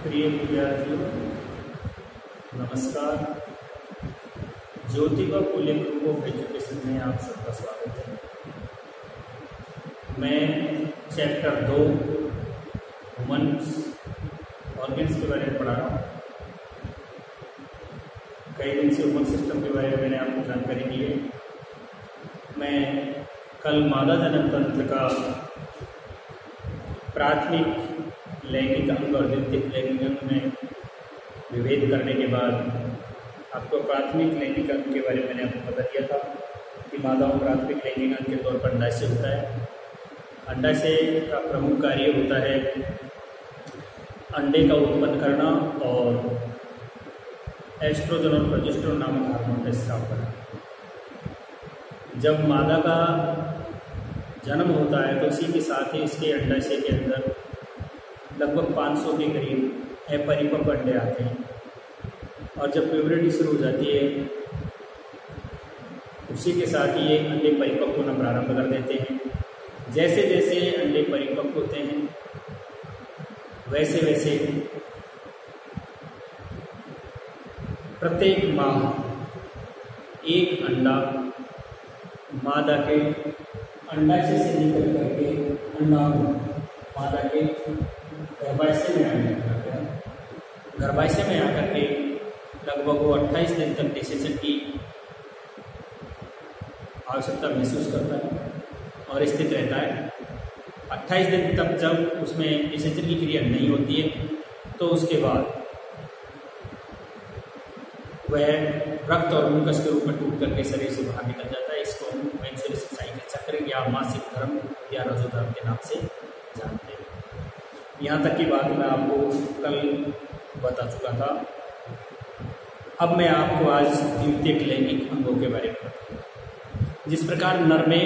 प्रिय विद्यार्थियों, नमस्कार। Jyotiba Phule group of education में आप सबका स्वागत है। मैं चैप्टर 2 ह्यूमन्स ऑर्गन्स के बारे में पढ़ा रहा हूँ। कई दिन से ह्यूमन सिस्टम के बारे में मैंने आपको जानकारी दी है। मैं कल मादा जनन तंत्र का प्राथमिक लैंगिक अंग और द्वितीयक लैंगिक अंग में विभेद करने के बाद आपको प्राथमिक लैंगिक अंग के बारे में मैंने आपको बता दिया था कि मादाओं प्राथमिक लैंगिक अंग के तौर पर अंडाशय होता है। अंडाशय का प्रमुख कार्य होता है अंडे का उत्पन्न करना और एस्ट्रोजन और प्रोजेस्टेरोन नामक हार्मोन का स्राव करना। जब मादा का जन्म होता है तो उसी के साथ ही इसके अंडाशय के अंदर लगभग 500 के करीब अपरिपक्व अंडे आते हैं और जब प्यूबर्टी शुरू हो जाती है उसी के साथ ही ये अंडे परिपक्व होना प्रारंभ कर देते हैं। जैसे जैसे अंडे परिपक्व होते हैं वैसे वैसे प्रत्येक माह एक अंडा मादा के अंडाशय से निकल करके अंडा मादा के गर्भाशय में आने लगता है। गर्भाशय में आकर के लगभग वो 28 दिन तक निषेचन की आवश्यकता महसूस करता है और स्थित रहता है। 28 दिन तक जब उसमें निषेचन की क्रिया नहीं होती है तो उसके बाद वह रक्त और मुकस के रूप में टूट करके शरीर से बाहर निकल जाता है। इसको हम मेंस्ट्रुएशन साइकिल चक्र या मासिक धर्म या रजो धर्म के नाम से जानते हैं। यहाँ तक की बात मैं आपको कल बता चुका था। अब मैं आपको आज द्वितीयक लैंगिक अंगों के बारे में बताऊंगा। जिस प्रकार नर में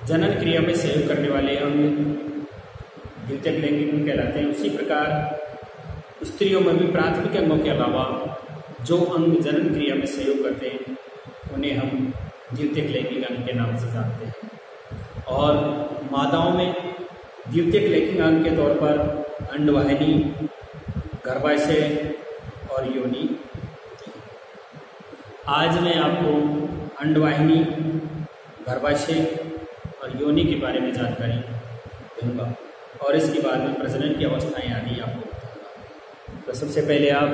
जनन क्रिया में सहयोग करने वाले अंग द्वितीयक लैंगिक अंग कहलाते हैं, उसी प्रकार स्त्रियों में भी प्राथमिक अंगों के अलावा जो अंग जनन क्रिया में सहयोग करते हैं उन्हें हम द्वितीयक लैंगिक अंग के नाम से जानते हैं। और मादाओं में द्वितीयक लैंगिक अंग के तौर पर अंडवाहिनी, गर्भाशय और योनि। आज मैं आपको अंडवाहिनी, गर्भाशय और योनि के बारे में जानकारी दूंगा और इसके बाद में प्रजनन की अवस्थाएं आदि आपको बताऊंगा। तो सबसे पहले आप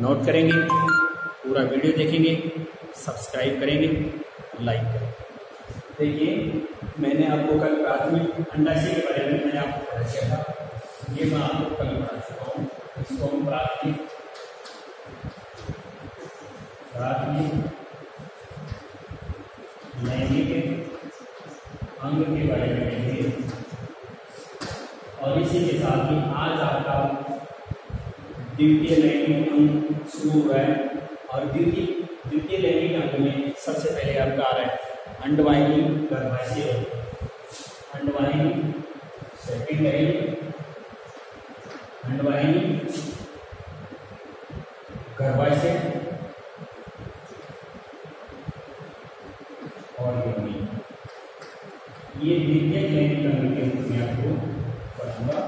नोट करेंगे, पूरा वीडियो देखेंगे, सब्सक्राइब करेंगे, लाइक करेंगे। देखिए, मैंने आपको कल प्राथमिक अंडाशय के बारे में मैंने आपको पढ़ा दिया था। ये मैं आपको कल पढ़ा चुका हूँ। इसको हम प्राथमिक लैंगिक अंग के बारे में लेंगे और इसी के साथ ही आज आपका द्वितीय लैंगिक अंग शुरू हुआ है। और द्वितीय लैंगिक अंग में सबसे पहले आपका आ रहा है अंडवाहिनी, गर्भाशय। अंडवाहिनी सेकेंडरी, अंडवाहिनी, गर्भाशय और योनि। ये द्वितीय लैंगिक अंग के रूप में आपको पढ़ूंगा।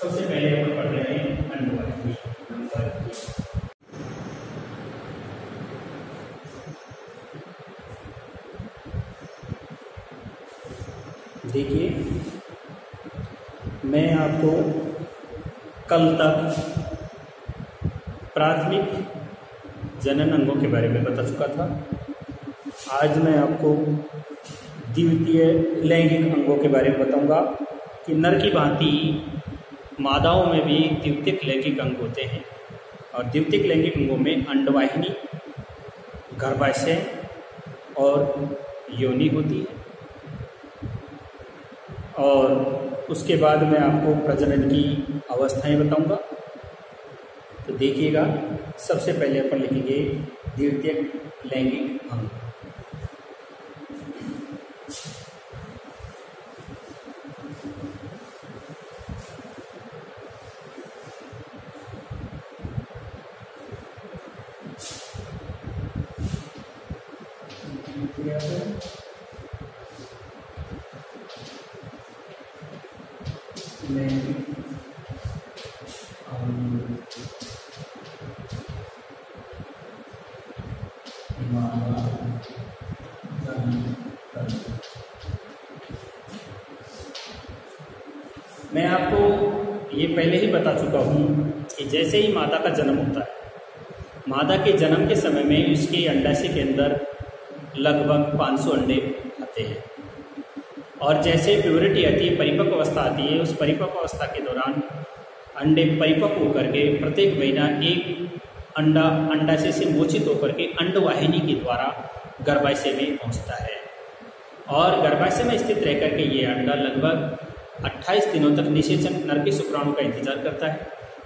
सबसे पहले हम पढ़ रहे हैं अंडवाहिनी नंबर 1। देखिए, मैं आपको कल तक प्राथमिक जनन अंगों के बारे में बता चुका था। आज मैं आपको द्वितीय लैंगिक अंगों के बारे में बताऊंगा कि नर की भांति मादाओं में भी द्वितीयक लैंगिक अंग होते हैं और द्वितीयक लैंगिक अंगों में अंडवाहिनी, गर्भाशय और योनि होती है। और उसके बाद मैं आपको प्रजनन की अवस्थाएं बताऊंगा। तो देखिएगा, सबसे पहले अपन लिखेंगे द्वितीयक लैंगिक अंग। मैं आपको ये पहले ही बता चुका हूँ कि जैसे ही मादा का जन्म होता है, मादा के जन्म के समय में उसके अंडाशय के अंदर लगभग 500 अंडे आते हैं और जैसे प्यूबरिटी आती है, परिपक्व अवस्था आती है, उस परिपक्व अवस्था के दौरान अंडे परिपक्व होकर के प्रत्येक महीना एक अंडा अंडाशय से मोचित होकर के अंडवाहिनी के द्वारा गर्भाशय में पहुंचता है और गर्भाशय में स्थित रह करके ये अंडा लगभग 28 दिनों तक निषेचन नर के शुक्राणु का इंतजार करता है।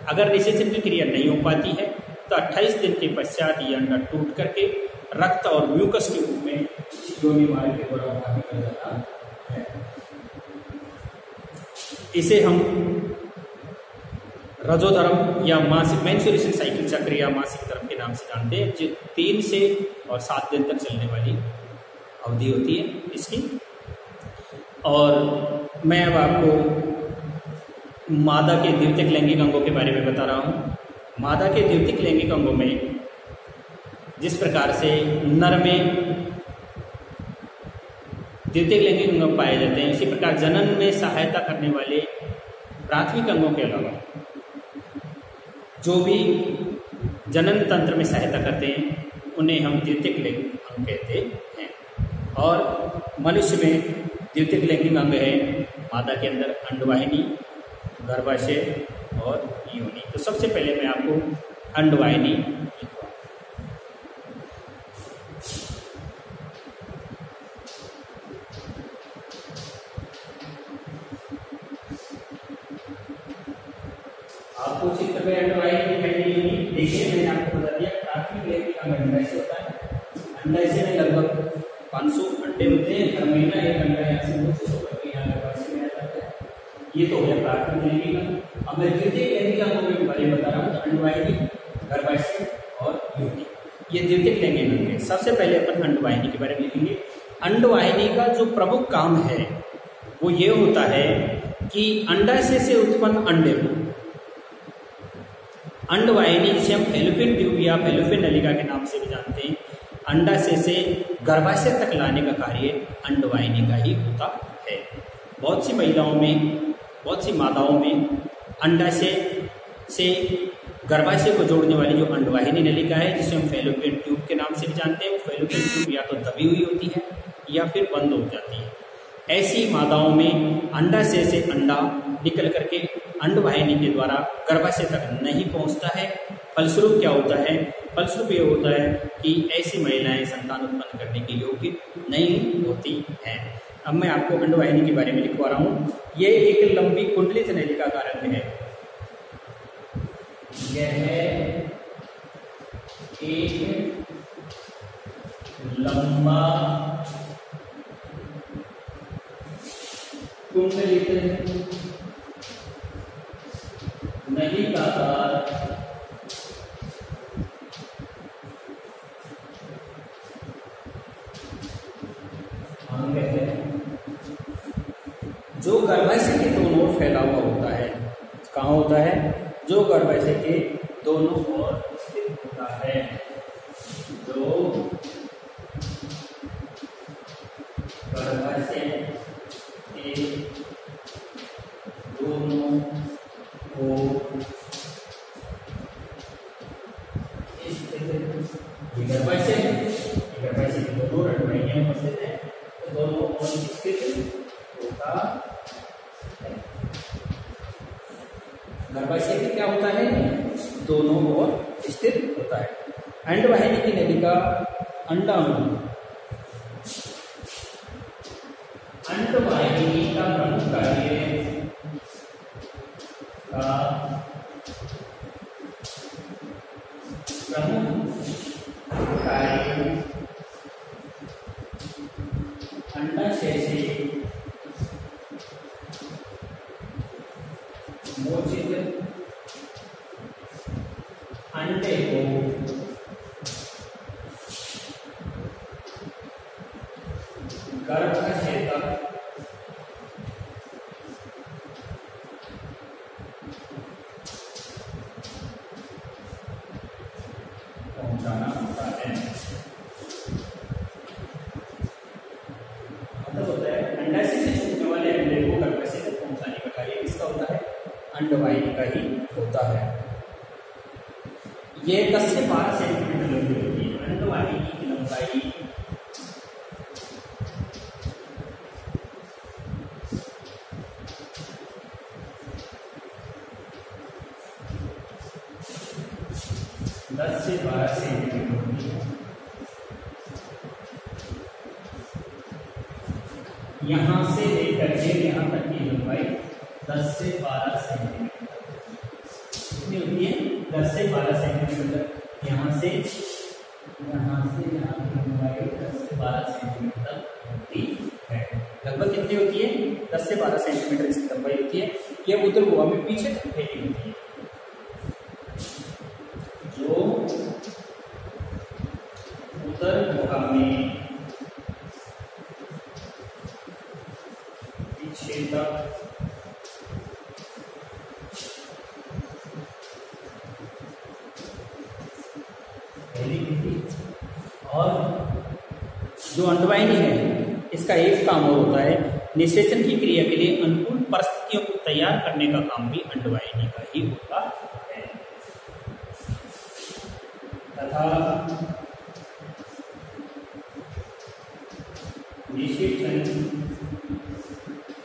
अगर निषेचन की क्रिया नहीं हो पाती है तो 28 दिन के पश्चात ये अंडा टूट करके रक्त और म्यूकस के रूप में योनि मार्ग के द्वारा बाहर निकल जाता है। इसे हम रजोधर्म या मासिक मेंस्ट्रुएशन साइकिल चक्र या मासिक धर्म के नाम से जानते हैं, जो 3 से और 7 दिन तक चलने वाली अवधि होती है इसकी। और मैं अब आपको मादा के द्वितीयक लैंगिक अंगों के बारे में बता रहा हूँ। मादा के द्वितीयक लैंगिक अंगों में जिस प्रकार से नर में द्वितीयक लैंगिक अंग पाए जाते हैं, इसी प्रकार जनन में सहायता करने वाले प्राथमिक अंगों के अलावा जो भी जनन तंत्र में सहायता करते हैं उन्हें हम द्वितीयक लैंगिक अंग कहते हैं। और मनुष्य में द्वितीयक लैंगिक अंग है मादा के अंदर अंडवाहिनी, गर्भाशय और योनि। तो सबसे पहले मैं आपको अंडवाहिनी लिखूंगा। आपको चित्र में अंडवाहिनी दिखाई दी होगी। देखिए मैंने आपको बता दिया प्राथमिक लैंगिक अंग अंडाशय होता है। अंडाशय में लगभग 500 अंडे होते हैं। हर महीना एक अंडा यहाँ से मोचित होकर के यहाँ गर्भाशय में आ जाता है। ये तो हो गया प्राथमिक लैंगिक अंग। अब मैं द्वितीयक लैंगिक अंगों के बारे में बता रहा हूँ। तो अंडवाहिनी, गर्भाशय और योनि, ये द्वितीयक लैंगिक अंग है। सबसे पहले अपन अंडवाहिनी के बारे में लिखेंगे। अंडवाहिनी का जो प्रमुख काम है वो ये होता है कि अंडाशय से उत्पन्न अंडे को अंडवाहिनी, जिसे हम फैलोपियन ट्यूब या फैलोपियन नलिका के नाम से भी जानते हैं, अंडाशय से गर्भाशय तक लाने का कार्य अंडवाहिनी का ही होता है। बहुत सी महिलाओं में, बहुत सी माताओं में अंडाशय से गर्भाशय को जोड़ने वाली जो अंडवाहिनी नलिका है, जिसे हम फैलोपियन ट्यूब के नाम से भी जानते हैं, वो फैलोपियन ट्यूब या तो दबी हुई होती है या फिर बंद हो जाती है। ऐसी माताओं में अंडाशय से अंडा निकल करके अंडवाहिनी के द्वारा गर्भाशय तक नहीं पहुंचता है। फलस्वरूप क्या होता है? फलस्वरूप ये होता है कि ऐसी महिलाएं संतान उत्पन्न करने के योग्य नहीं होती हैं। अब मैं आपको अंडवाहिनी के बारे में लिखवा रहा हूँ। ये एक लंबी कुंडलित नलिका का रंग है। यह एक लंबा कुंडलित नलिकाकार अंग है जो गर्भाशय के दोनों ओर फैला हुआ होता है। कहाँ होता है? जो गर्भाशय के दोनों ओर स्थित होता है। जो गर्भाशय के दोनों ओर गर्भाशय के दोनों अंडवाहिनियां उपस्थित है, तो दोनों ओर स्थित होता है। गर्भाशय के क्या होता है? दोनों ओर स्थित होता है। अंडवाहिनी की नलिका अंडाणु, अंडवाहिनी का प्रमुख कार्य अंडाशय से मोचित अंडे को गर्भाशय तक अंडवाहिनी का ही होता है। ये 10 से 12 सेंटीमीटर लंबी होती है। अंडवाहिनी की लंबाई 10 से 12 सेंटीमीटर होती है। यहाँ से लेकर के यहाँ तक की लंबाई 10 से 12 सेंटीमीटर कितनी होती है? 10 से 12 सेंटीमीटर तक। यहाँ से यहाँ की लंबाई 10 से 12 सेंटीमीटर होती है। लगभग कितनी होती है? 10 से 12 सेंटीमीटर इसकी लंबाई होती है। यह उत्तर गोवा में पीछे तक फैली होती है। जो उत्तर गोवा में पीछे तक और जो अंडवाहिनी है इसका एक काम और होता है, निषेचन की क्रिया के लिए अनुकूल परिस्थितियों को तैयार करने का काम भी अंडवाहिनी का ही होता है। तथा निषेचन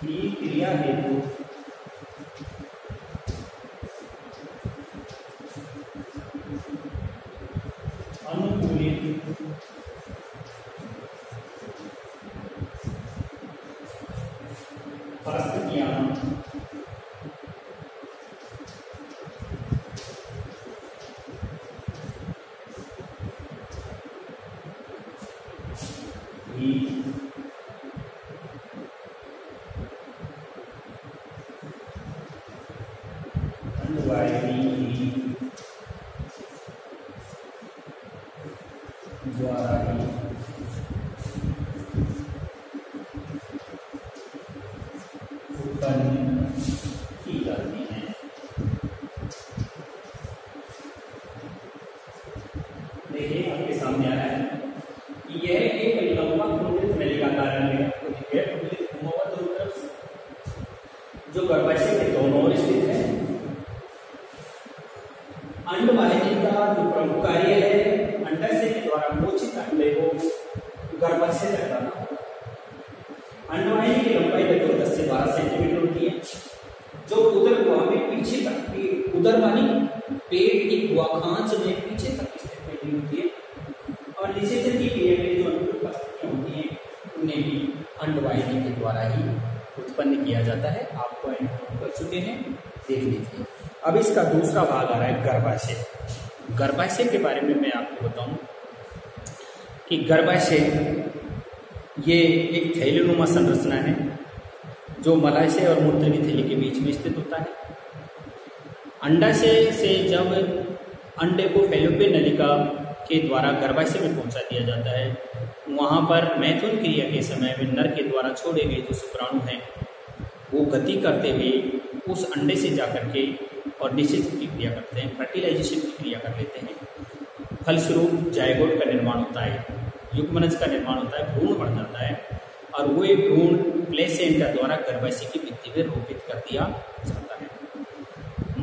की क्रिया हेतु अनुकूलित परिस्थितियां अंडवाहिनी द्वारा ही उत्पन्न की जाती है। देखिए आपके सामने आ रहा है कि यह एक लंबा कुंडलित नलिका कारण है घुमा हुआ दोनों तरफ से, जो गर्भाशय के दोनों ओर स्थित है। अंडवाहिनी का जो प्रमुख कार्य है अंडाशय के द्वारा मोचित अंडे को गर्भाशय तक लाना होगा। अंडवाहिनी की लंबाई लगभग 10 से 12 सेंटीमीटर होती है, जो उदर गुहा में पीछे तक की उदर मानी पेट की गुहाखांच में पीछे तक स्थित फैली होती है। और निषेचन की क्रिया में जो अनुकूल परिस्थितियां होती हैं उन्हें भी अंडवाहिनी के द्वारा ही उत्पन्न किया जाता है। आपको कर चुके हैं, देख लीजिए। अब इसका दूसरा भाग आ रहा है गर्भाशय। गर्भाशय के बारे में मैं आपको बताऊं कि गर्भाशय ये एक थैलीनुमा संरचना है जो मलाशय और मूत्र की थैली के बीच में स्थित होता है। अंडाशय से जब अंडे को फैलोपियन नलिका के द्वारा गर्भाशय में पहुंचा दिया जाता है, वहां पर मैथुन क्रिया के समय में नर के द्वारा छोड़े गए जो शुक्राणु हैं वो गति करते हुए उस अंडे से जाकर के और निषेचन की क्रिया करते हैं, फर्टिलाइजेशन की क्रिया कर लेते हैं। फलस्वरूप जायगोट का निर्माण होता है, युग्मनज का निर्माण होता है, भ्रूण बढ़ जाता है और वो एक भ्रूण प्लेसेंटा द्वारा गर्भाशय की भित्ति में रोपित कर दिया जाता है।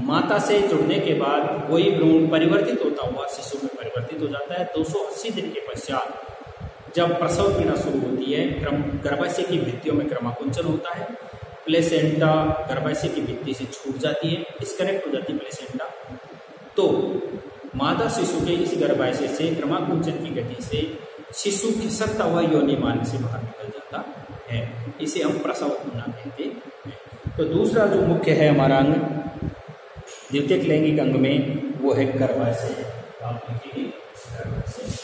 माता से जुड़ने के बाद वही भ्रूण परिवर्तित होता हुआ शिशु में परिवर्तित हो जाता है। 280 दिन के पश्चात जब प्रसव पीड़ा शुरू होती है, गर्भाशय की भित्तियों में क्रमाकुंचन होता है, प्लेसेंटा गर्भाशय की भित्ति से छूट जाती है, डिस्कनेक्ट हो जाती है प्लेसेंटा। तो माता शिशु के इस गर्भाशय से क्रमाकुंचन की गति से शिशु खिसकता हुआ योनि मार्ग से बाहर निकल जाता है। इसे हम प्रसव होना कहते हैं। तो दूसरा जो मुख्य है हमारा अंग द्वितीयक लैंगिक अंग में वो है गर्भाशय। आप लिखिए गर्भाशय।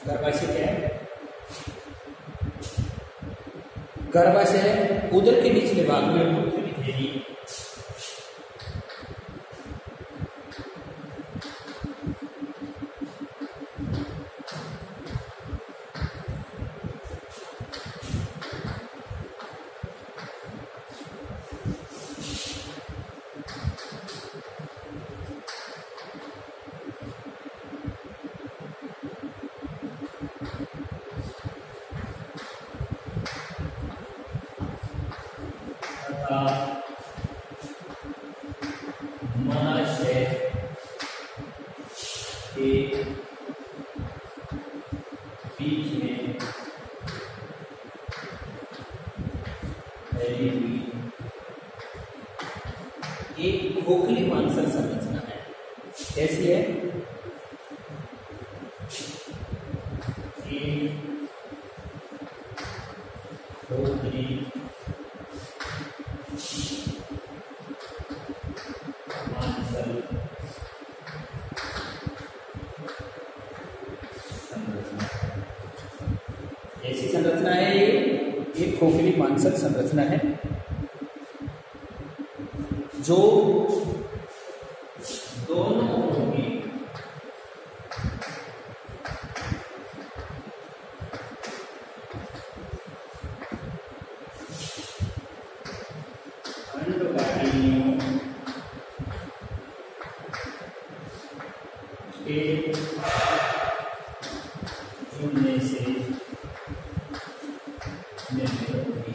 गर्भाशय क्या है? गर्भाशय उदर के निचले भाग में मूत्र की थैली तथा महाशय के बीच में फैली हुई एक खोखली मांसल संरचना है। कैसी है? एक खोखली मांसल संरचना। ऐसी संरचना है ये, एक खोखली मांसल संरचना है जो दोनों होगी अंडवाहिनियों के जुड़ने से निर्मित होगी।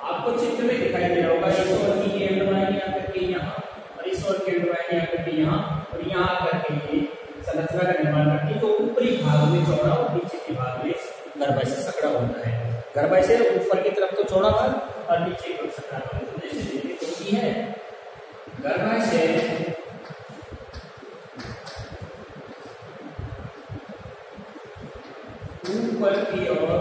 आपको चित्र में दिखाई दे रहा होगा इस ओर की अंडवाहिनी आकर के यहाँ और इस ओर की अंडवाहिनी आकर के यहाँ और यहाँ आकर के ये संरचना का निर्माण करती है। तो ऊपरी भाग में चौड़ा और नीचे के भाग में गर्भाशय सकड़ा होता है। गर्भाशय ऊपर की तरफ तो चौड़ा भाग और नीचे की तरफ सकड़ा भाग होती है। गर्भाशय ऊपर की ओर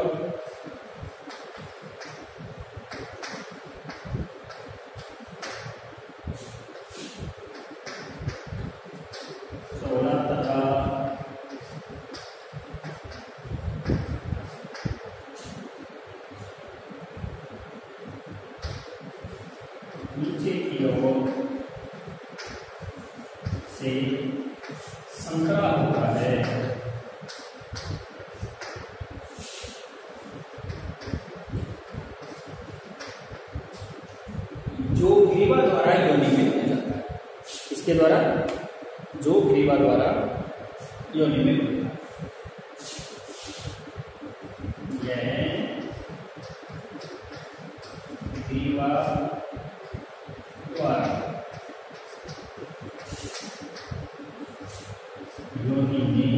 चौड़ा तथा नीचे की ओर से संकरा होता है। जो ग्रीवा द्वारा योनि में हो जाता है। इसके द्वारा जो ग्रीवा द्वारा योनि में होता है। यह ग्रीवा द्वारा योनि में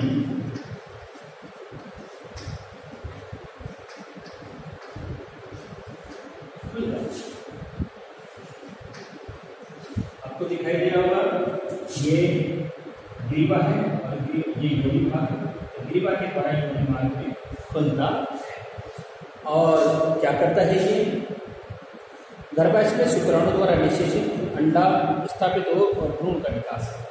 आपको दिखाई दे रहा होगा ये ग्रीवा है और ये योनि भाग है। ग्रीवा के द्वारा योनि मार्ग में खुलता है और क्या करता है ये गर्भाशय में शुक्राणु द्वारा निषेचित अंडा स्थापित हो और भ्रूण का विकास है।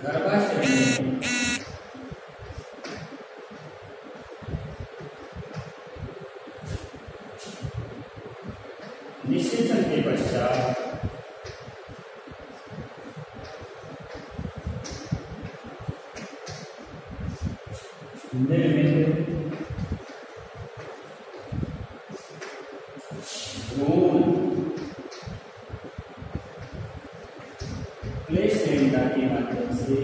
गर्भाशय में निषेचन के पश्चात निर्मित भ्रूण प्लेसेंटा के माध्यम से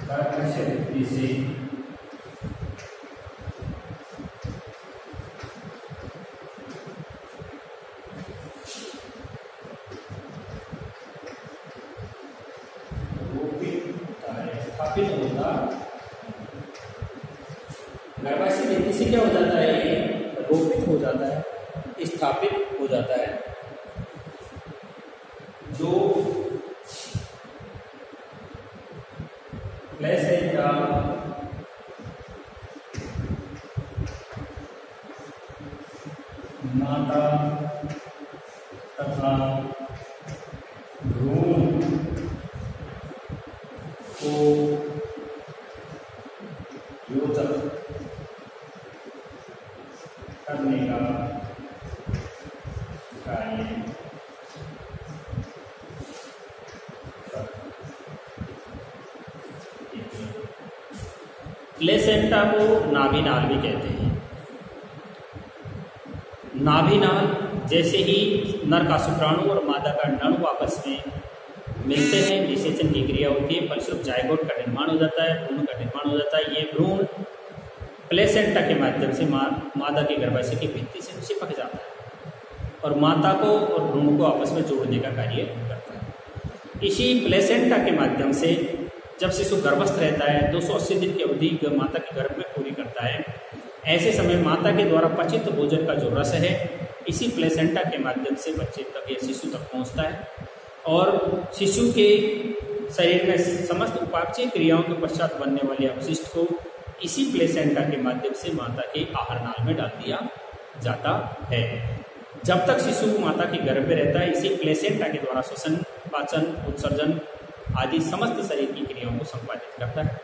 गर्भाशय भित्ति से स्थापित होता। गर्भाशय भित्ति से क्या हो जाता है? ये रोपित हो जाता है, स्थापित हो जाता है। जो प्लेसेंटा माता तथा भ्रूण को योजक करने का कार्य प्लेसेंटा को नाभिनाल भी कहते हैं। नाभिनाल जैसे ही नर का शुक्राणु और मादा का अंडाणु आपस में मिलते हैं, निषेचन की क्रिया होती है, फलस्वरूप जायगोट का निर्माण हो जाता है, भ्रूण का निर्माण हो जाता है। ये भ्रूण प्लेसेंटा के माध्यम से मादा के गर्भाशय की भित्ति से चिपक जाता है और माता को और भ्रूण को आपस में जोड़ने का कार्य करता है। इसी प्लेसेंटा के माध्यम से जब शिशु गर्भस्थ रहता है 280 दिन की अवधि माता के गर्भ में पूरी करता है, ऐसे समय माता के द्वारा पचित भोजन का जो रस है इसी प्लेसेंटा के माध्यम से बच्चे तक या शिशु तक पहुंचता है और शिशु के शरीर में समस्त उपापचय क्रियाओं के पश्चात बनने वाले अपशिष्ट को इसी प्लेसेंटा के माध्यम से माता के आहार नाल में डाल दिया जाता है। जब तक शिशु माता के गर्भ में रहता है इसी प्लेसेंटा के द्वारा श्वसन, पाचन, उत्सर्जन आदि समस्त शरीर की क्रियाओं को संपादित करता है।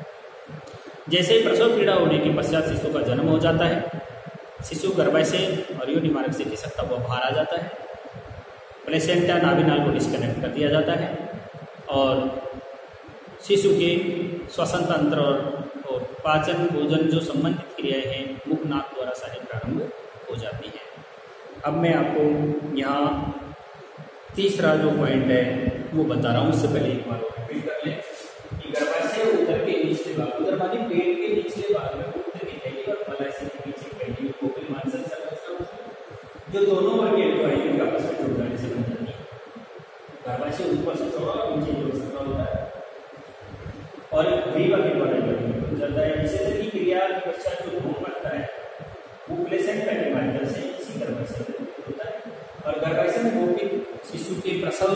जैसे ही प्रसव पीड़ा होने के पश्चात शिशु का जन्म हो जाता है, शिशु गर्भाशय और योनि मार्ग से खिसकता हुआ बाहर आ जाता है, प्लेसेंटा नाभिनाल को डिस्कनेक्ट कर दिया जाता है और शिशु के श्वसन तंत्र और पाचन, भोजन जो संबंधित क्रियाएं हैं मुख, नाक द्वारा सारी प्रारंभ हो जाती हैं। अब मैं आपको यहाँ तीसरा जो पॉइंट है वो बता रहा हूँ। उससे पहले एक बार रिपीट कर लें कि गर्भाशय उदर के निचले भाग, उदर माने पेट के निचले भाग में उत्तर की थैली और मलाशय के नीचे पहली खोपड़ी मांसल संरचना जो दोनों वर्गीय टॉयलेट का आपस में जुड़ जाने से बन जाती है। गर्भाशय ऊपर से चौड़ा और नीचे जोड़ सकता होता है और एक ग्रीवा के द्वारा बन जाता है। निषेचन की क्रिया के पश्चात जो भ्रूण बनता है वो प्लेसेंटा के माध्यम से इसी गर्भाशय में होता है और गर्भाशय में भौतिक शिशु के प्रसव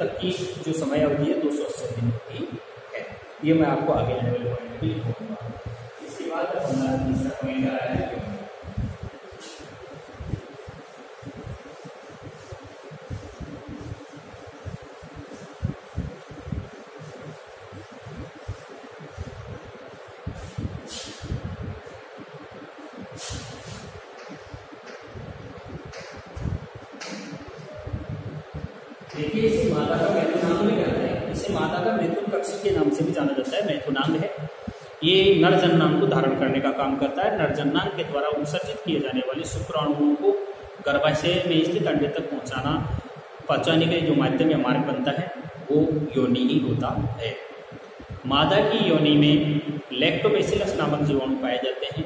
तक की जो समय अवधि है 280 दिन की है। ये मैं आपको आगे आने वाले पॉइंट में भी लिखूंगा। इसके बाद हमारा तीसरा पॉइंट आ रहा है देखिए, इसे मादा का मैथुनांग भी कहते हैं। इसे मादा का मैथुन कक्ष के नाम से भी जाना जाता है। मैथुनांग है, ये नर जननांग को धारण करने का काम करता है। नर जननांग के द्वारा उत्सर्जित किए जाने वाले शुक्राणुओं को गर्भाशय में स्थित अंडे तक पहुंचाने के जो माध्यम या मार्ग बनता है वो योनि ही होता है। मादा की योनि में लैक्टोबैसिलस नामक जीवाणु पाए जाते हैं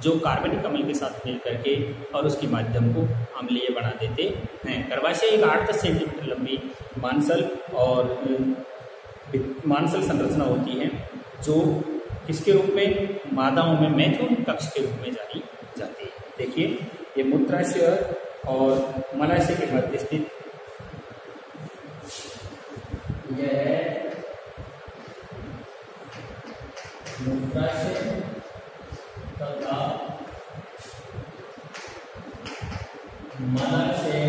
जो कार्बनिक अम्ल के साथ मिल करके और उसके माध्यम को अम्लीय बना देते हैं। गर्भाशय एक 8-10 सेंटीमीटर लंबी मांसल संरचना होती है जो किसके रूप में, मादाओं में मैथुन कक्ष के रूप में जानी जाती है। देखिए, ये मूत्राशय और मलाशय के मध्य स्थित यह मूत्राशय तथा मलाशय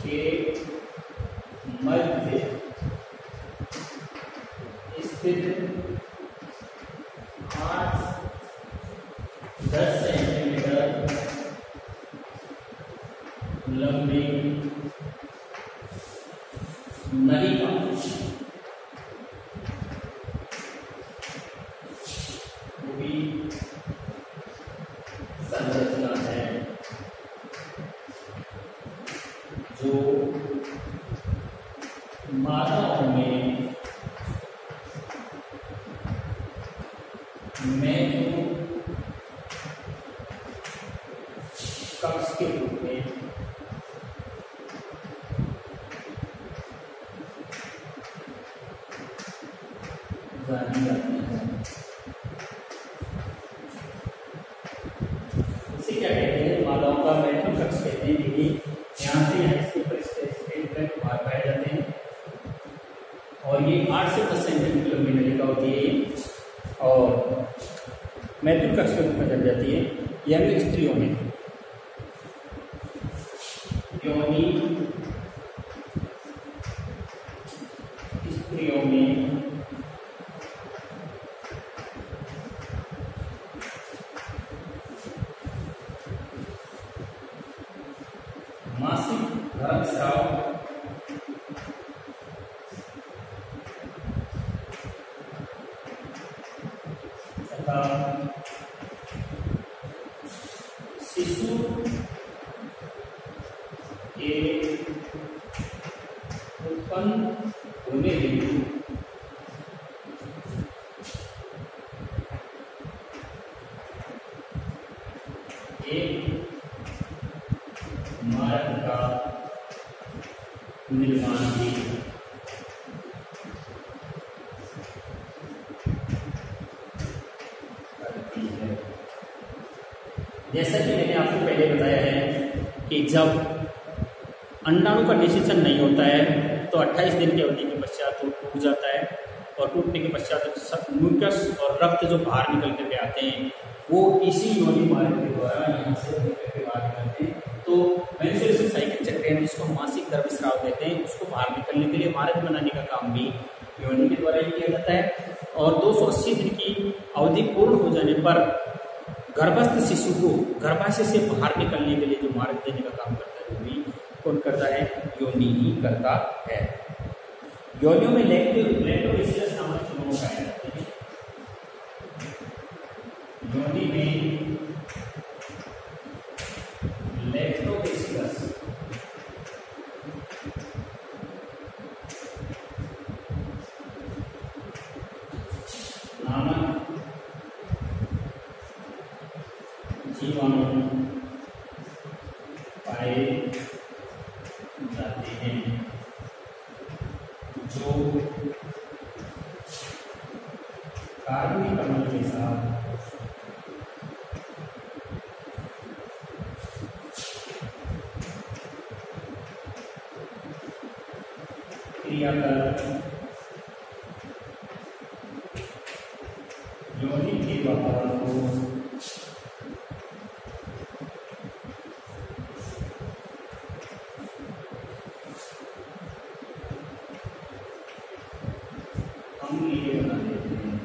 के मध्य स्थित 8-10 सेंटीमीटर लंबी नलिका संरचना है जो मादाओं में मैथुन कक्ष के रूप में जानी जाती है। इसे क्या कहते हैं, मादाओं का मैथुन कक्ष कहते हैं। देखिए, यहाँ से यहाँ इसके ऊपर स्टेट बाहर पाए जाते हैं और ये 8 से 10 सेंटीमीटर लंबी नलिका होती है ये, और मैथुन कक्ष के रूप में जम जाती है। यंग स्त्रियों में योनि स्त्रियों में मासिक रक्तस्राव शिशु के उत्पन्न होने हेतु एक मार्ग का निर्माण भी करती है। जैसा कि मैंने आपको पहले बताया है कि जब अंडाणु का निषेचन नहीं होता है तो 28 दिन की अवधि के पश्चात वो टूट जाता है, और टूटने के पश्चात म्यूकस और रक्त जो बाहर निकल करके आते हैं वो इसी योनि मार्ग के द्वारा यहाँ से निकल के बाहर निकलते हैं। तो मेंस्ट्रुएशन साइकिल चक्र है जिसको मासिक धर्म स्राव कहते हैं, उसको बाहर निकलने के लिए मार्ग बनाने का काम भी योनि के द्वारा ही किया जाता है। और 280 दिन की अवधि पूर्ण हो जाने पर गर्भस्थ शिशु को गर्भाशय से बाहर निकलने के लिए जो मार्ग देने का काम करता है वो भी कौन करता है? योनि ही करता है। योनियों में लैक्टोबैसिलस नामक जीवाणु पाए जाते हैं। योनि में लैक्टोबैसिलस नामक जीवाणु पाए जाते हैं जो कार्बनिक अम्ल के साथ क्रिया कर योनि के वातावरण को अम्लीय बना देते हैं।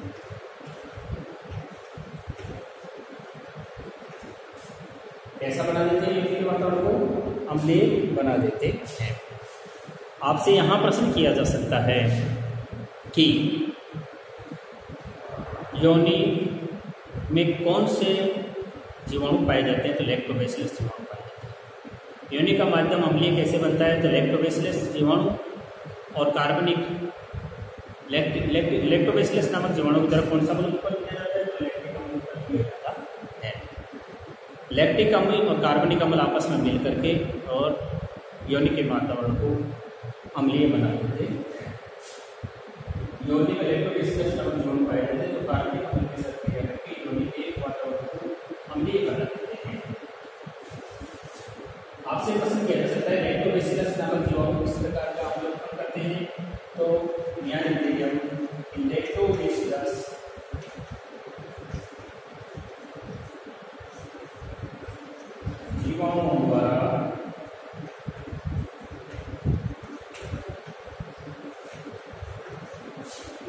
कैसा बना देते हैं? योनि के वातावरण को अम्लीय बना देते हैं। आपसे यहां प्रश्न किया जा सकता है कि योनि में कौन से जीवाणु पाए जाते हैं? तो लैक्टोबैसिलस जीवाणु पाए जाते हैं। योनि का माध्यम अम्लीय कैसे बनता है? तो लैक्टोबैसिलस जीवाणु और कार्बनिक लैक्टोबैसिलस नामक जीवाणु की तरफ कौन सा अम्ल उत्पन्न किया जाता है? तो लैक्टिक अम्ल उत्पन्न किया जाता है। लैक्टिक अम्ल और कार्बनिक अम्ल आपस में मिल करके और योनि के वातावरण को अम्लीय बना देते हैं। योनि में लैक्टोबैसिलस नामक जीवाणु पाए जाते हैं जो कार्बनिक अम्ल के साथ क्रिया करके योनि के वातावरण को अम्लीय बना देते हैं। आपसे प्रश्न किया जा सकता है लैक्टोबैसिलस नामक जीवाणु किस प्रकार का अम्ल उत्पन्न करते हैं? तो ध्यान दीजिए हम लैक्टोबैसिलस जीवाणुओं द्वारा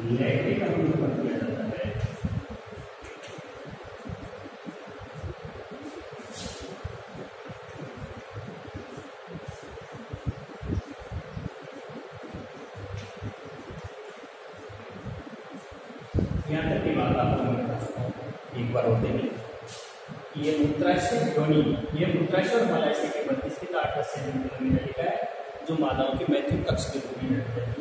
लैक्टिक अम्ल उत्पन्न किया जाता है। यहाँ तक की बात आपको मैं बता चुका हूँ एक बार होते में कि ये मूत्राशय योनि, ये मूत्राशय और मलाशय के मध्य स्थित 8 से 9 किलोमीटर लिखा है जो मादाओं के मैथुन कक्ष के रूप में रहते हैं।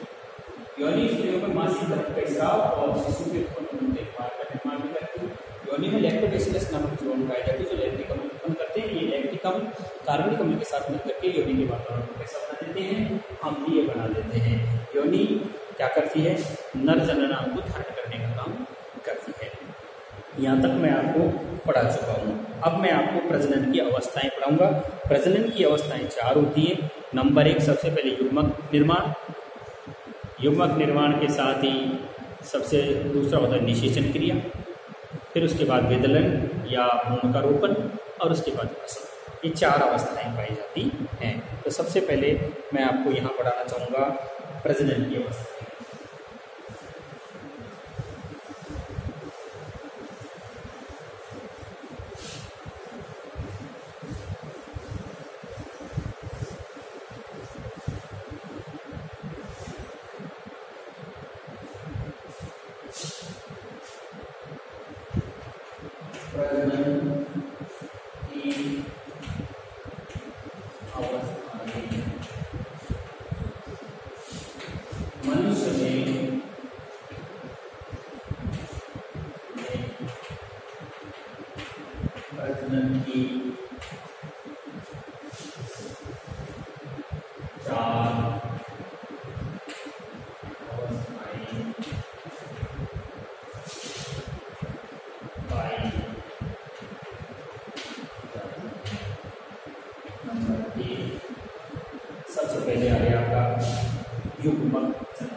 योनि स्त्रियों में मासिक धर्म का स्राव और शिशु के उत्पन्न होने के मार्ग का निर्माण भी करती है। योनि में लैक्टोबैसिलस नामक जीवाणु पाए जाते हैं जो लैक्टिक अम्ल उत्पन्न करते हैं। ये लैक्टिक अम्ल कार्बनिक अम्ल के साथ मिलकर के योनि के वातावरण को कैसा बना देते हैं? अम्लीय बना देते हैं। योनि क्या करती है? नर जननांग को धारण करने का काम करती है। यहाँ तक मैं आपको पढ़ा चुका हूँ। अब मैं आपको प्रजनन की अवस्थाएं पढ़ाऊंगा। प्रजनन की अवस्थाएं 4 होती है। नंबर 1 सबसे पहले युग्मक निर्माण। युग्मक निर्माण के साथ ही सबसे दूसरा होता है निषेचन क्रिया, फिर उसके बाद विदलन या भ्रूण का रोपण और उसके बाद प्रसव। ये 4 अवस्थाएं पाई जाती हैं। तो सबसे पहले मैं आपको यहाँ पढ़ाना चाहूँगा प्रजनन की अवस्था। प्रजनन की ये सबसे पहले आ गया आपका युग्मक जनन।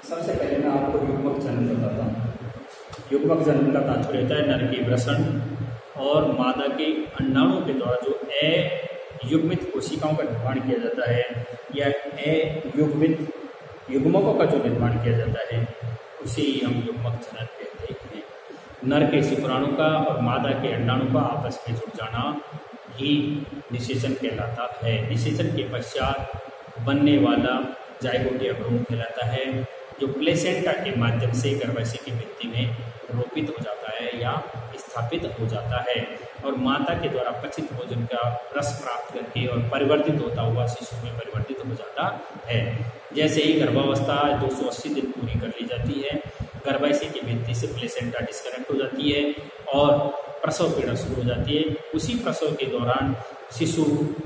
सबसे पहले मैं आपको युग्मक जनन बताता हूँ। युग्मक जनन का तात्पर्य होता है नर के वृषण और मादा के अंडाणुओं के द्वारा जो अयुग्मित कोशिकाओं का निर्माण किया जाता है या अयुग्मित युग्मकों का जो निर्माण किया जाता है उसे ही हम युग्मक जनन कहते हैं। नर के शुक्राणु का और मादा के अंडाणु का आपस में जुड़ जाना ही निषेचन कहलाता है। निषेचन के पश्चात बनने वाला जायगोट या भ्रूण कहलाता है, जो प्लेसेंटा के माध्यम से गर्भाशय की भित्ति में रोपित हो जाता है या स्थापित हो जाता है और माता के द्वारा पचित भोजन का रस प्राप्त करके और परिवर्तित होता हुआ शिशु में परिवर्तित हो जाता है। जैसे ही गर्भावस्था 280 दिन पूरी कर ली जाती है, गर्भाशय की भित्ति से प्लेसेंटा डिस्कनेक्ट हो जाती है और प्रसव पीड़ा शुरू हो जाती है। उसी प्रसव के दौरान शिशु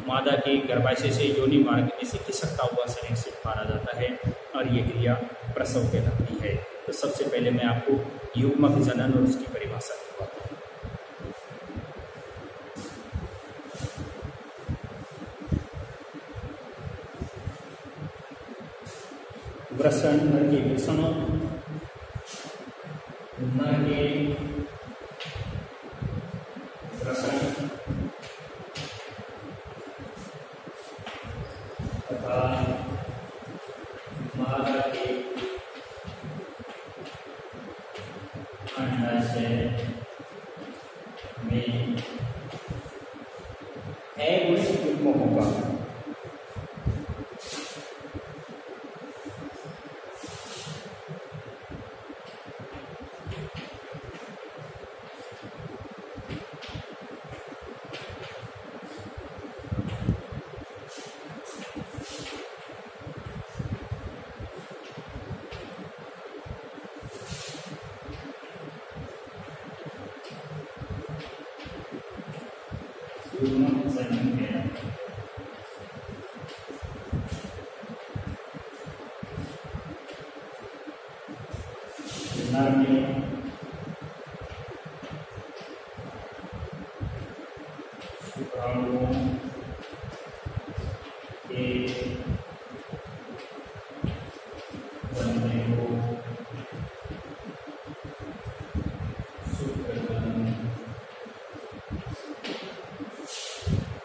मादा के गर्भाशय से योनि मार्ग में से खिसकता हुआ शरीर से बाहर आ जाता है और ये क्रिया प्रसव कहलाती है। तो सबसे पहले मैं आपको युग्मक जनन और उसकी परिभाषा बताता हूँ। वृषण नर के वृषणों, नर के वृषण तथा मादा के अंडाशय में अगुणित युग्मकों का युग्मक जनन कहलाता है। नर में शुक्राणुओं के बनने को शुक्रजनन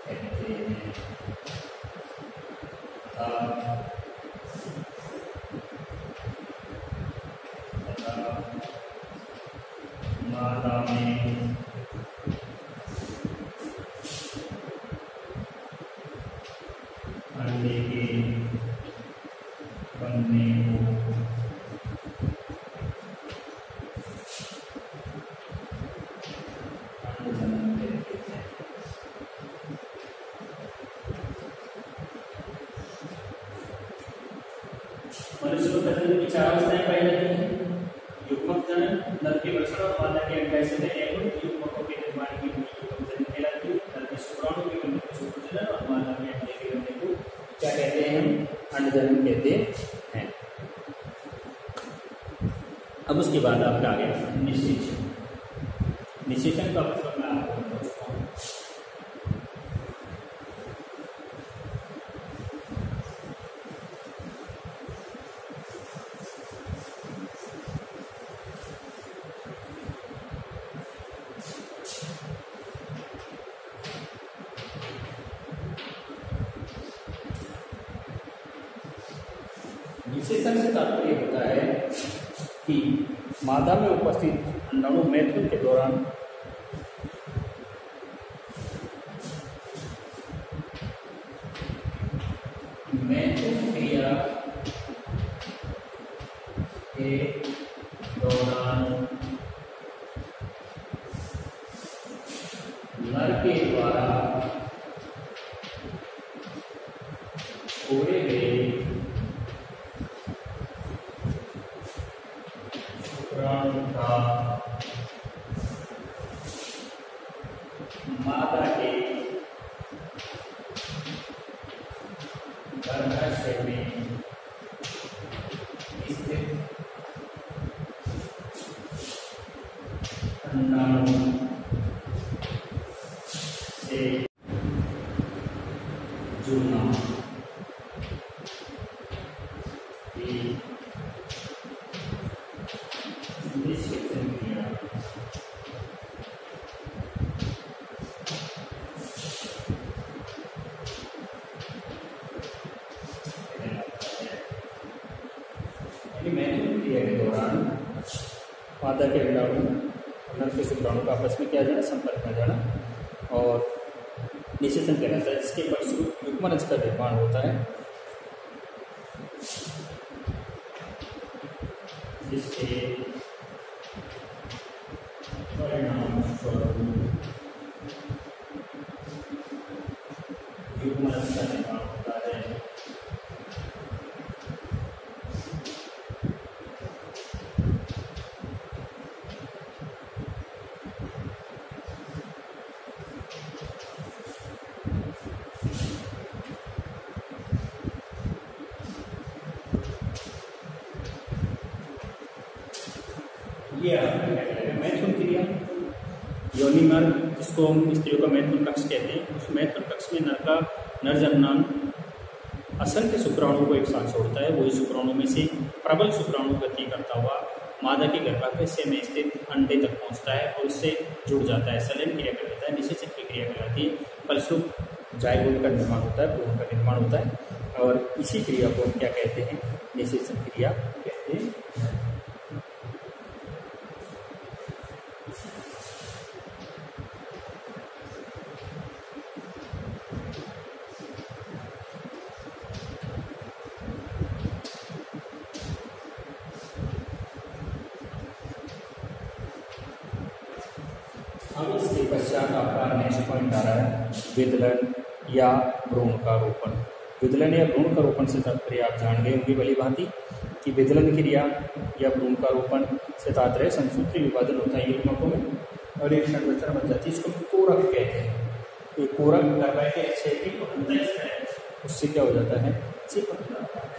कहते हैं तथा मादा में अंडे के बनने को अंडजनन कहते हैं। मनुष्य को जनन की चार अवस्थाएं पाई जाती हैं। युग्मक जनन नर के वृषण और मादा के अंडाशय में अगुणित युग्मकों के निर्माण की हुई युग्मक जनन कहलाती है। नर के शुक्राणु के बनने को शुक्रजनन और मादा के अंडे के बनने को क्या कहते हैं? अंडजनन कहते हैं। अब उसके बाद आपका आ गया निषेचन। निषेचन का मतलब मैं आपको बता चुका हूँ। निषेचन से तात्पर्य होता है कि मादा में उपस्थित अंडाणु मैथुन के दौरान मैथुन क्रिया के दौरान नर के द्वारा छोड़े गए शुक्राणु का मादा के गर्भाशय में स्थित अंडाणु से जुड़ना निषेचन क्रिया मैथुन क्रिया के दौरान मादा के अंडाणु नर के शुक्राणु का आपस में क्या जाना, संपर्क में जाना और निषेचन कहलाता है, जिसके फलस्वरूप युग्मनज का निर्माण होता है, जिसके परिणाम स्वरूप युग्मनज का निर्माण होता है। ये मैथुन क्रिया योनि नर, जिसको हम स्त्रियों का मैथुन कक्ष कहते हैं, उस मैथुन कक्ष में नर जननांग असंख्य शुक्राणु को एक साथ छोड़ता है। वही शुक्राणु में से प्रबल शुक्राणु गति करता हुआ मादा के गर्भाशय में स्थित अंडे तक पहुंचता है और उससे जुड़ जाता है, सलन क्रिया कर देता है, निषेचन की क्रिया कहलाती है। फलस्वरूप जायगोट का निर्माण होता है, भ्रूण का निर्माण होता है और इसी क्रिया को हम क्या कहते हैं, निषेचन क्रिया कहते हैं। अब इसके पश्चात आपका नेक्स्ट पॉइंट आ रहा है विदलन या भ्रूण का रोपण। विदलन या भ्रूण का रोपण से तात्पर्य आप जान गए होंगे भली भांति कि विदलन क्रिया या भ्रूण का रोपण से तात्पर्य संसूत्री विभाजन होता है युग्मकों में और एक संरचना बन जाती है, इसको कोरक कहते हैं। ये कोरक गर्भाशय के क्षेत्र को अंदर है, उससे क्या हो जाता है, चिपक जाता है।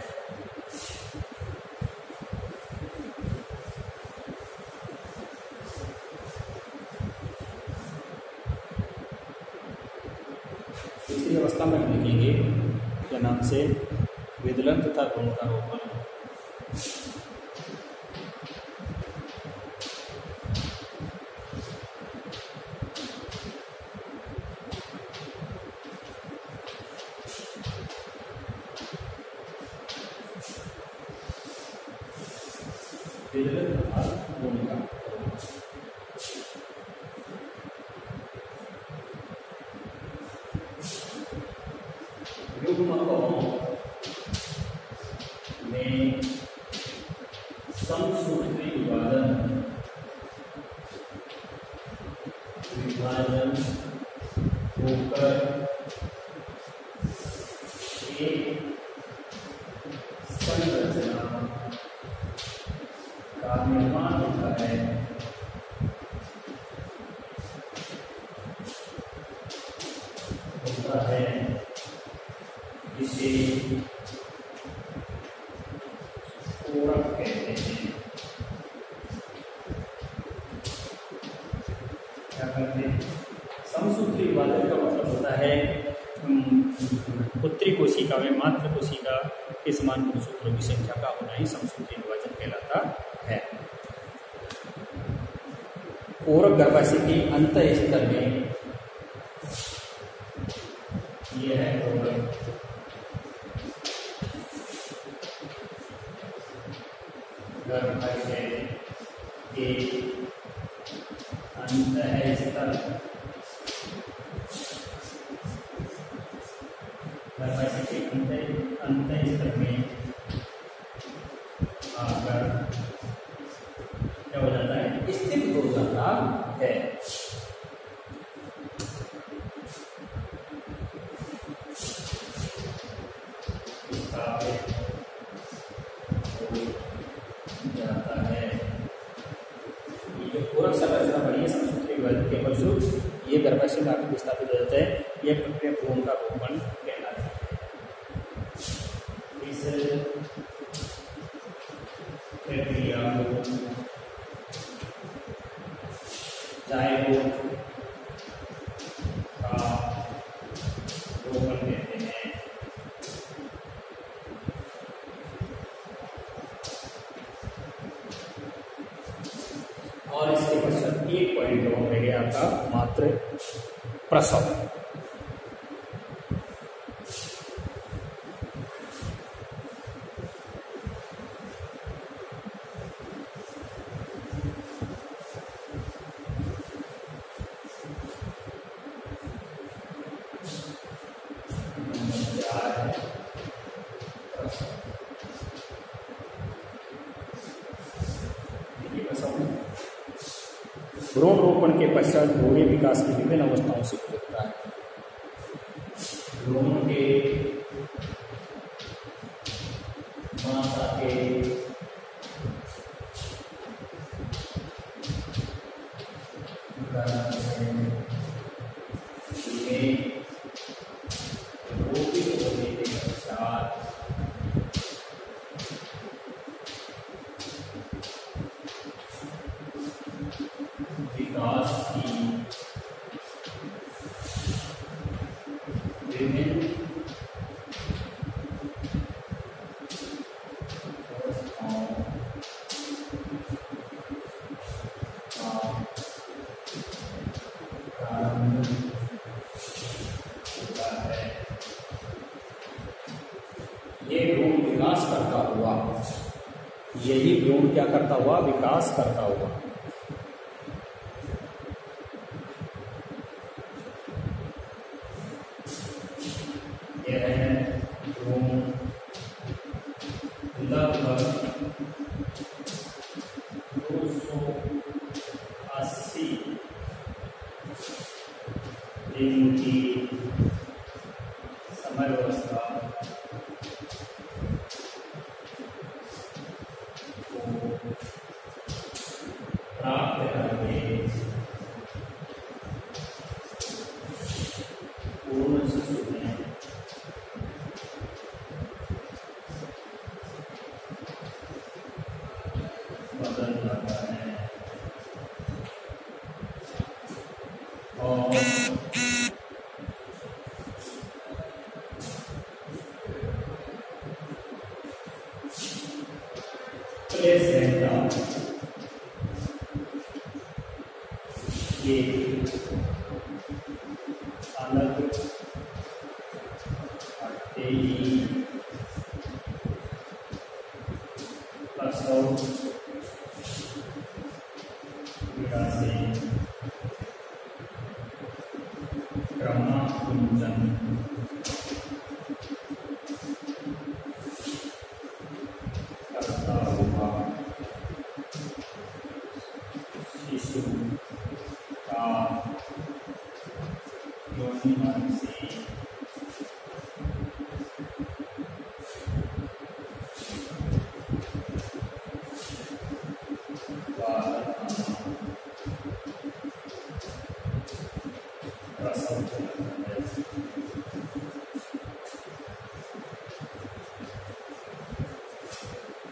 तीसरी अवस्था में हम लिखेंगे क्या नाम से, विदलन तथा भ्रूण का रोपण। विदलन तथा भ्रूण का युग्मकों में समसूत्री विभाजन होकर एक संरचना का निर्माण होता है जिसे कोरक कहते हैं। क्या कहते हैं, समसूत्री विभाजन का मतलब होता है पुत्री कोशिका में मातृ कोशिका के समान गुणसूत्रों की संख्या का होना ही समसूत्री विभाजन कहलाता है। कोरक गर्भाशय के अंत स्तर में यह है कोरक गर्भाशय के अंत स्तर, गर्भाशय के अंत स्तर में आकर क्या हो जाता है, स्थित हो जाता है। विभाजन के फलस्वरूप ये गर्भाशय में आकर विस्थापित हो जाता है। यह प्रक्रिया भ्रूण का रोपण कहलाती है। इस प्रक्रिया को जायगोट का रोपण कहते हैं। और इसके पश्चात एक पॉइंट और रह गया आपका मात्र प्रसव। भ्रूण रोपण के पश्चात भ्रूणीय विकास की विभिन्न अवस्थाओं से गुजरता है। भ्रूण के माता के रोपित होने के पश्चात विकास की विभिन्न अवस्थाओं का प्रारंभ होता है। ये भ्रूण विकास करता हुआ, यही भ्रूण क्या करता हुआ? विकास करता हुआ लगभग 280 दिन की समयावस्था को प्राप्त करके पूर्ण शिशु में बदल जाता है। और प्लेसेंटा ये अलग हटते ही प्रसव क्रिया से क्रमाकुंचन करता हुआ शिशु का योनिमान से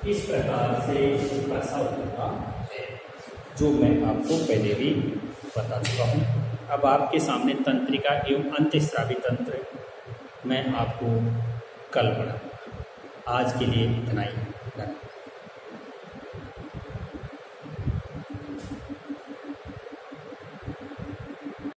इस प्रकार से प्रसव होता है, जो मैं आपको पहले भी बता चुका हूँ। अब आपके सामने तंत्रिका एवं अंतःस्रावी तंत्र मैं आपको कल पढ़ाऊंगा। आज के लिए इतना ही। धन्यवाद।